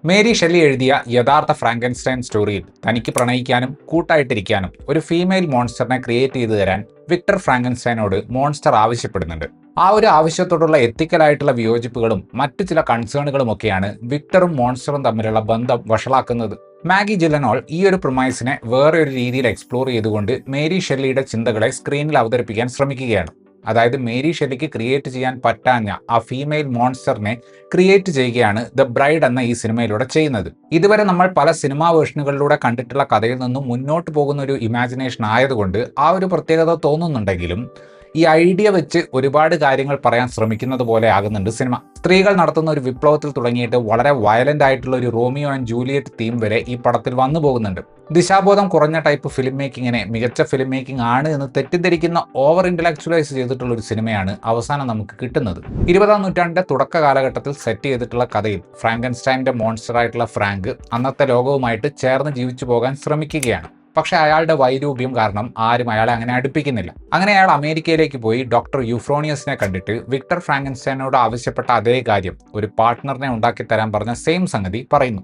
Mary Shelley എഴുതിയ യഥാർത്ഥ Frankenstein സ്റ്റോറിയിൽ തനിക്ക് പ്രണയിക്കാനും കൂട്ടായിട്ടിരിക്കാനും ഒരു ഫീമെയിൽ മോൺസ്റ്ററിനെ ക്രിയേറ്റ് ചെയ്തു തരാൻ വിക്ടർ ഫ്രാങ്കൻസ്റ്റൈനോട് മോൺസ്റ്റർ ആവശ്യപ്പെടുന്നുണ്ട്. ആ ഒരു ആവശ്യത്തോടുള്ള എത്തിക്കലായിട്ടുള്ള വിയോജിപ്പുകളും മറ്റു ചില കൺസേണുകളും ഒക്കെയാണ് വിക്ടറും മോൺസ്റ്ററും തമ്മിലുള്ള ബന്ധം വഷളാക്കുന്നത്. മാഗി ജില്ലനോൾ ഈ ഒരു പ്രൊമൈസിനെ വേറെ ഒരു രീതിയിൽ എക്സ്പ്ലോർ ചെയ്തുകൊണ്ട് മേരി ഷെല്ലിയുടെ ചിന്തകളെ സ്ക്രീനിൽ അവതരിപ്പിക്കാൻ ശ്രമിക്കുകയാണ്. അതായത് മേരി ഷെല്ലിക്ക് ക്രിയേറ്റ് ചെയ്യാൻ പറ്റാഞ്ഞ ആ ഫീമെയിൽ മോൺസ്റ്ററിനെ ക്രിയേറ്റ് ചെയ്യുകയാണ് ദ ബ്രൈഡ് എന്ന ഈ സിനിമയിലൂടെ ചെയ്യുന്നത്. ഇതുവരെ നമ്മൾ പല സിനിമാ വേർഷനുകളിലൂടെ കണ്ടിട്ടുള്ള കഥയിൽ നിന്നും മുന്നോട്ട് പോകുന്ന ഒരു ഇമാജിനേഷൻ ആയതുകൊണ്ട് ആ ഒരു പ്രത്യേകത തോന്നുന്നുണ്ടെങ്കിലും ഈ ഐഡിയ വെച്ച് ഒരുപാട് കാര്യങ്ങൾ പറയാൻ ശ്രമിക്കുന്നത് പോലെ ആകുന്നുണ്ട് സിനിമ. സ്ത്രീകൾ നടത്തുന്ന ഒരു വിപ്ലവത്തിൽ തുടങ്ങിയിട്ട് വളരെ വയലന്റ് ആയിട്ടുള്ള ഒരു റോമിയോ ആൻഡ് ജൂലിയറ്റ് തീം വരെ ഈ പടത്തിൽ വന്നു പോകുന്നുണ്ട്. ദിശാബോധം കുറഞ്ഞ ടൈപ്പ് ഫിലിം മേക്കിങ്ങിനെ മികച്ച ഫിലിം മേക്കിംഗ് ആണ് എന്ന് തെറ്റിദ്ധരിക്കുന്ന ഓവർ ഇന്റലക്ച്വലൈസ് ചെയ്തിട്ടുള്ള ഒരു സിനിമയാണ് അവസാനം നമുക്ക് കിട്ടുന്നത്. 20-ാം നൂറ്റാണ്ടിന്റെ തുടക്ക കാലഘട്ടത്തിൽ സെറ്റ് ചെയ്തിട്ടുള്ള കഥയിൽ ഫ്രാങ്കൻസ്റ്റൈൻ്റെ മോൺസ്റ്റർ ആയിട്ടുള്ള ഫ്രാങ്ക് അന്നത്തെ ലോകവുമായിട്ട് ചേർന്ന് ജീവിച്ചു പോകാൻ ശ്രമിക്കുകയാണ്. പക്ഷെ അയാളുടെ വൈരൂപ്യം കാരണം ആരും അയാളെ അങ്ങനെ അടുപ്പിക്കുന്നില്ല. അങ്ങനെ അയാൾ അമേരിക്കയിലേക്ക് പോയി ഡോക്ടർ യൂഫ്രോണിയസിനെ കണ്ടിട്ട് വിക്ടർ ഫ്രാങ്കൻസ്റ്റൈനോട് ആവശ്യപ്പെട്ട അതേ കാര്യം, ഒരു പാർട്ട്ണറിനെ ഉണ്ടാക്കി തരാൻ പറഞ്ഞ സെയിം സംഗതി പറയുന്നു.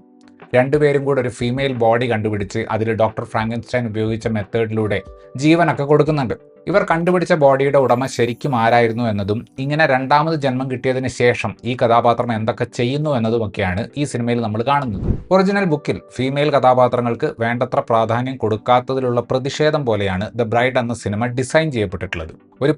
രണ്ടുപേരും കൂടെ ഒരു ഫീമെയിൽ ബോഡി കണ്ടുപിടിച്ച് അതിൽ ഡോക്ടർ ഫ്രാങ്കൻസ്റ്റൈൻ ഉപയോഗിച്ച മെത്തേഡിലൂടെ ജീവനൊക്കെ കൊടുക്കുന്നുണ്ട്. ഇവർ കണ്ടുപിടിച്ച ബോഡിയുടെ ഉടമ ശരിക്കും ആരായിരുന്നു എന്നതും ഇങ്ങനെ രണ്ടാമത് ജന്മം കിട്ടിയതിന് ശേഷം ഈ കഥാപാത്രം എന്തൊക്കെ ചെയ്യുന്നു എന്നതുമൊക്കെയാണ് ഈ സിനിമയിൽ നമ്മൾ കാണുന്നത്. ഒറിജിനൽ ബുക്കിൽ ഫീമെയിൽ കഥാപാത്രങ്ങൾക്ക് വേണ്ടത്ര പ്രാധാന്യം കൊടുക്കാത്തതിലുള്ള പ്രതിഷേധം പോലെയാണ് ദ ബ്രൈഡ് എന്ന സിനിമ ഡിസൈൻ ചെയ്യപ്പെട്ടിട്ടുള്ളത്. ഒരു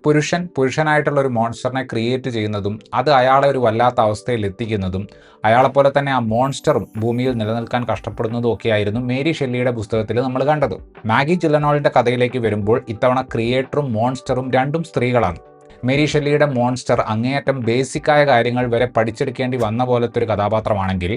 പുരുഷനായിട്ടുള്ള ഒരു മോൺസ്റ്ററിനെ ക്രിയേറ്റ് ചെയ്യുന്നതും അത് അയാളെ ഒരു വല്ലാത്ത അവസ്ഥയിൽ എത്തിക്കുന്നതും അയാളെപ്പോലെ തന്നെ ആ മോൺസ്റ്ററും ഭൂമിയിൽ നിലനിൽക്കാൻ കഷ്ടപ്പെടുന്നതും ഒക്കെയായിരുന്നു മേരി ഷെല്ലിയുടെ പുസ്തകത്തിൽ നമ്മൾ കണ്ടത്. മാഗി ജില്ലനോളിന്റെ കഥയിലേക്ക് വരുമ്പോൾ ഇത്തവണ ക്രിയേറ്ററും മോൺസ്റ്ററും രണ്ടും സ്ത്രീകളാണ്. മേരി ഷെല്ലിയുടെ മോൺസ്റ്റർ അങ്ങേയറ്റം ബേസിക്കായ കാര്യങ്ങൾ വരെ പഠിച്ചെടുക്കേണ്ടി വന്ന പോലത്തെ ഒരു കഥാപാത്രമാണെങ്കിൽ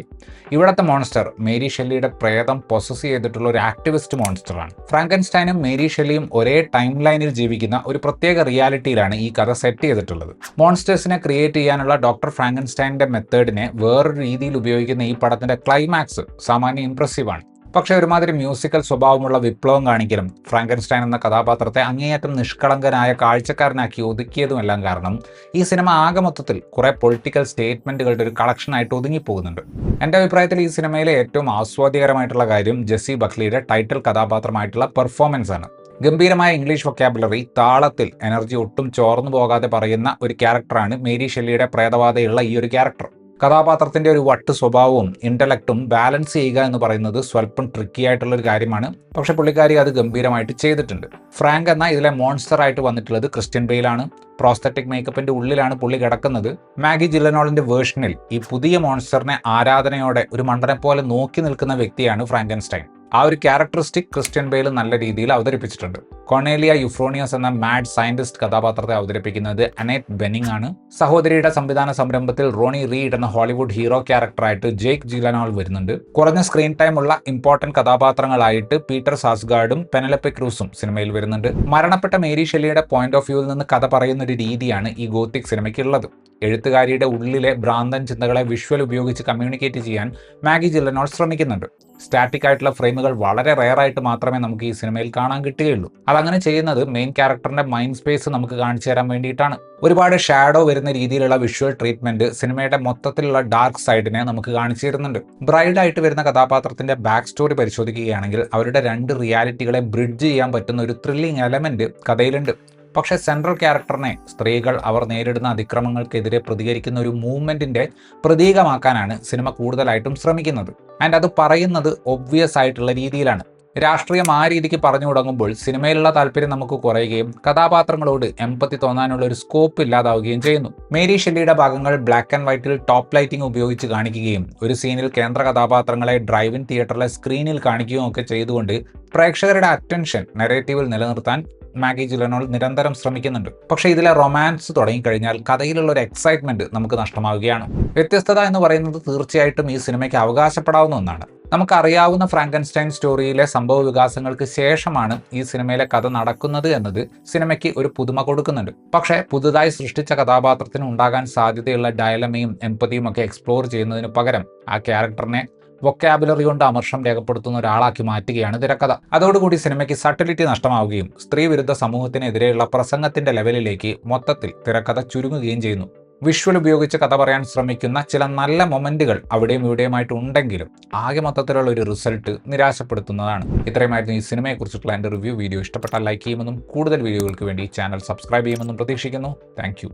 ഇവിടുത്തെ മോൺസ്റ്റർ മേരി ഷെല്ലിയുടെ പ്രേതം പൊസസ് ചെയ്തിട്ടുള്ള ഒരു ആക്ടിവിസ്റ്റ് മോൺസ്റ്ററാണ്. ഫ്രാങ്കൻസ്റ്റൈനും മേരി ഷെല്ലിയും ഒരേ ടൈം ലൈനിൽ ജീവിക്കുന്ന ഒരു പ്രത്യേക റിയാലിറ്റിയിലാണ് ഈ കഥ സെറ്റ് ചെയ്തിട്ടുള്ളത്. മോൺസ്റ്റേഴ്സിനെ ക്രിയേറ്റ് ചെയ്യാനുള്ള ഡോക്ടർ ഫ്രാങ്കൻസ്റ്റൈൻ്റെ മെത്തേഡിനെ വേറൊരു രീതിയിൽ ഉപയോഗിക്കുന്ന ഈ പടത്തിന്റെ ക്ലൈമാക്സ് സാമാന്യം ഇംപ്രസീവാണ്. പക്ഷേ ഒരുമാതിരി മ്യൂസിക്കൽ സ്വഭാവമുള്ള വിപ്ലവം കാണിക്കലും ഫ്രാങ്കൻസ്റ്റൈൻ എന്ന കഥാപാത്രത്തെ അങ്ങേയറ്റം നിഷ്കളങ്കനായ കാഴ്ചക്കാരനാക്കി ഒതുക്കിയതുമെല്ലാം കാരണം ഈ സിനിമ ആകെ മൊത്തത്തിൽ കുറെ പൊളിറ്റിക്കൽ സ്റ്റേറ്റ്മെന്റുകളുടെ ഒരു കളക്ഷനായിട്ട് ഒതുങ്ങിപ്പോകുന്നുണ്ട്. എൻ്റെ അഭിപ്രായത്തിൽ ഈ സിനിമയിലെ ഏറ്റവും ആസ്വാദ്യകരമായിട്ടുള്ള കാര്യം ജെസ്സി ബക്ലിയുടെ ടൈറ്റിൽ കഥാപാത്രമായിട്ടുള്ള പെർഫോമൻസ് ആണ്. ഗംഭീരമായ ഇംഗ്ലീഷ് വൊക്കാബുലറി, താളത്തിൽ എനർജി ഒട്ടും ചോർന്നു പോകാതെ പറയുന്ന ഒരു ക്യാരക്ടറാണ് മേരി ഷെല്ലിയുടെ പ്രേതബാധയുള്ള ഈ ഒരു ക്യാരക്ടർ. കഥാപാത്രത്തിന്റെ ഒരു വട്ട് സ്വഭാവവും ഇന്റലക്റ്റും ബാലൻസ് ചെയ്യുക എന്ന് പറയുന്നത് സ്വല്പം ട്രിക്കി ആയിട്ടുള്ള ഒരു കാര്യമാണ്. പക്ഷെ പുള്ളിക്കാരി അത് ഗംഭീരമായിട്ട് ചെയ്തിട്ടുണ്ട്. ഫ്രാങ്ക് എന്ന ഇതിലെ മോൺസ്റ്റർ ആയിട്ട് വന്നിട്ടുള്ളത് ക്രിസ്ത്യൻ ബെയിലാണ്. പ്രോസ്തറ്റിക് മേക്കപ്പിന്റെ ഉള്ളിലാണ് പുള്ളി കിടക്കുന്നത്. മാഗി ജില്ലനോളിന്റെ വേർഷനിൽ ഈ പുതിയ മോൺസ്റ്ററിനെ ആരാധനയോടെ ഒരു മണ്ടനെ പോലെ നോക്കി നിൽക്കുന്ന വ്യക്തിയാണ് ഫ്രാങ്കൻസ്റ്റൈൻ. ആ ഒരു ക്യാരക്ടറിസ്റ്റിക് ക്രിസ്ത്യൻ ബെയിൽ നല്ല രീതിയിൽ അവതരിപ്പിച്ചിട്ടുണ്ട്. കൊർണേലിയ യുഫ്രോണിയസ് എന്ന മാഡ് സയന്റിസ്റ്റ് കഥാപാത്രത്തെ അവതരിപ്പിക്കുന്നത് അനേറ്റ് ബെന്നിംഗ് ആണ്. സഹോദരിയുടെ സംവിധാന സംരംഭത്തിൽ റോണി റീഡ് എന്ന ഹോളിവുഡ് ഹീറോ ക്യാരക്ടറായിട്ട് ജേക്ക് ജിലനോൾ വരുന്നുണ്ട്. കുറഞ്ഞ സ്ക്രീൻ ടൈം ഉള്ള ഇമ്പോർട്ടന്റ് കഥാപാത്രങ്ങളായിട്ട് പീറ്റർ സാസ്ഗാർഡും പെനലപ്പെ ക്രൂസും സിനിമയിൽ വരുന്നുണ്ട്. മരണപ്പെട്ട മേരി ഷെല്ലിയുടെ പോയിന്റ് ഓഫ് വ്യൂവിൽ നിന്ന് കഥ പറയുന്ന ഒരു രീതിയാണ് ഈ ഗോത്തിക് സിനിമയ്ക്കുള്ളത്. എഴുത്തുകാരിയുടെ ഉള്ളിലെ ഭ്രാന്തൻ ചിന്തകളെ വിഷ്വൽ ഉപയോഗിച്ച് കമ്മ്യൂണിക്കേറ്റ് ചെയ്യാൻ മാഗി ജില്ലനോൾ ശ്രമിക്കുന്നുണ്ട്. സ്റ്റാറ്റിക് ആയിട്ടുള്ള ഫ്രെയിമുകൾ വളരെ റെയറായിട്ട് മാത്രമേ നമുക്ക് ഈ സിനിമയിൽ കാണാൻ കിട്ടുകയുള്ളൂ. അതങ്ങനെ ചെയ്യുന്നത് മെയിൻ ക്യാരക്ടറിന്റെ മൈൻഡ് സ്പേസ് നമുക്ക് കാണിച്ചു തരാൻ വേണ്ടിയിട്ടാണ്. ഒരുപാട് ഷാഡോ വരുന്ന രീതിയിലുള്ള വിഷ്വൽ ട്രീറ്റ്മെന്റ് സിനിമയുടെ മൊത്തത്തിലുള്ള ഡാർക്ക് സൈഡിനെ നമുക്ക് കാണിച്ചു തരുന്നുണ്ട്. ബ്രൈഡായിട്ട് വരുന്ന കഥാപാത്രത്തിന്റെ ബാക്ക് സ്റ്റോറി പരിശോധിക്കുകയാണെങ്കിൽ അവരുടെ രണ്ട് റിയാലിറ്റികളെ ബ്രിഡ്ജ് ചെയ്യാൻ പറ്റുന്ന ഒരു ത്രില്ലിംഗ് എലമെന്റ് കഥയിലുണ്ട്. പക്ഷേ സെൻട്രൽ ക്യാരക്ടറിനെ സ്ത്രീകൾ അവർ നേരിടുന്ന അതിക്രമങ്ങൾക്കെതിരെ പ്രതികരിക്കുന്ന ഒരു മൂവ്മെന്റിന്റെ പ്രതീകമാക്കാനാണ് സിനിമ കൂടുതലായിട്ടും ശ്രമിക്കുന്നത്. ആൻഡ് അത് പറയുന്നത് ഒബ്വിയസ് ആയിട്ടുള്ള രീതിയിലാണ്. രാഷ്ട്രീയം ആ രീതിക്ക് പറഞ്ഞു തുടങ്ങുമ്പോൾ സിനിമയിലുള്ള താല്പര്യം നമുക്ക് കുറയുകയും കഥാപാത്രങ്ങളോട് എംപത്തി തോന്നാനുള്ള ഒരു സ്കോപ്പ് ഇല്ലാതാവുകയും ചെയ്യുന്നു. മേരി ഷെല്ലിയുടെ ഭാഗങ്ങൾ ബ്ലാക്ക് ആൻഡ് വൈറ്റിൽ ടോപ്പ് ലൈറ്റിംഗ് ഉപയോഗിച്ച് കാണിക്കുകയും ഒരു സീനിൽ കേന്ദ്ര കഥാപാത്രങ്ങളെ ഡ്രൈവ് ഇൻ തിയേറ്ററിലെ സ്ക്രീനിൽ കാണിക്കുകയും ഒക്കെ ചെയ്തുകൊണ്ട് പ്രേക്ഷകരുടെ അറ്റൻഷൻ നെറേറ്റീവിൽ നിലനിർത്താൻ മാഗി ജില്ലനോൾ നിരന്തരം ശ്രമിക്കുന്നുണ്ട്. പക്ഷേ ഇതിലെ റൊമാൻസ് തുടങ്ങിക്കഴിഞ്ഞാൽ കഥയിലുള്ള ഒരു എക്സൈറ്റ്മെന്റ് നമുക്ക് നഷ്ടമാവുകയാണ്. വ്യത്യസ്തത എന്ന് പറയുന്നത് തീർച്ചയായിട്ടും ഈ സിനിമയ്ക്ക് അവകാശപ്പെടാവുന്ന ഒന്നാണ്. നമുക്കറിയാവുന്ന ഫ്രാങ്കൻസ്റ്റൈൻ സ്റ്റോറിയിലെ സംഭവ വികാസങ്ങൾക്ക് ശേഷമാണ് ഈ സിനിമയിലെ കഥ നടക്കുന്നത് എന്നത് സിനിമയ്ക്ക് ഒരു പുതുമ കൊടുക്കുന്നുണ്ട്. പക്ഷേ പുതുതായി സൃഷ്ടിച്ച കഥാപാത്രത്തിന് ഉണ്ടാകാൻ സാധ്യതയുള്ള ഡയലമയും എംപതിയും ഒക്കെ എക്സ്പ്ലോർ ചെയ്യുന്നതിന് പകരം ആ ക്യാരക്ടറിനെ വൊക്കാബുലറി കൊണ്ട് അമർഷം രേഖപ്പെടുത്തുന്ന ഒരാളാക്കി മാറ്റുകയാണ് തിരക്കഥ. അതോടുകൂടി സിനിമയ്ക്ക് സട്ടിലിറ്റി നഷ്ടമാവുകയും സ്ത്രീ വിരുദ്ധ സമൂഹത്തിനെതിരെയുള്ള പ്രസംഗത്തിന്റെ ലെവലിലേക്ക് മൊത്തത്തിൽ തിരക്കഥ ചുരുങ്ങുകയും ചെയ്യുന്നു. വിഷ്വൽ ഉപയോഗിച്ച് കഥ പറയാൻ ശ്രമിക്കുന്ന ചില നല്ല മൊമെന്റുകൾ അവിടെയും ഇവിടെയുമായിട്ട് ഉണ്ടെങ്കിലും ആകെ മൊത്തത്തിലുള്ള ഒരു റിസൾട്ട് നിരാശപ്പെടുത്തുന്നതാണ്. ഇത്രയുമായിരുന്നു ഈ സിനിമയെക്കുറിച്ചിട്ടുള്ള എൻ്റെ റിവ്യൂ. വീഡിയോ ഇഷ്ടപ്പെട്ടാൽ ലൈക്ക് ചെയ്യുമെന്നും കൂടുതൽ വീഡിയോകൾക്ക് വേണ്ടി ചാനൽ സബ്സ്ക്രൈബ് ചെയ്യുമെന്നും പ്രതീക്ഷിക്കുന്നു. താങ്ക്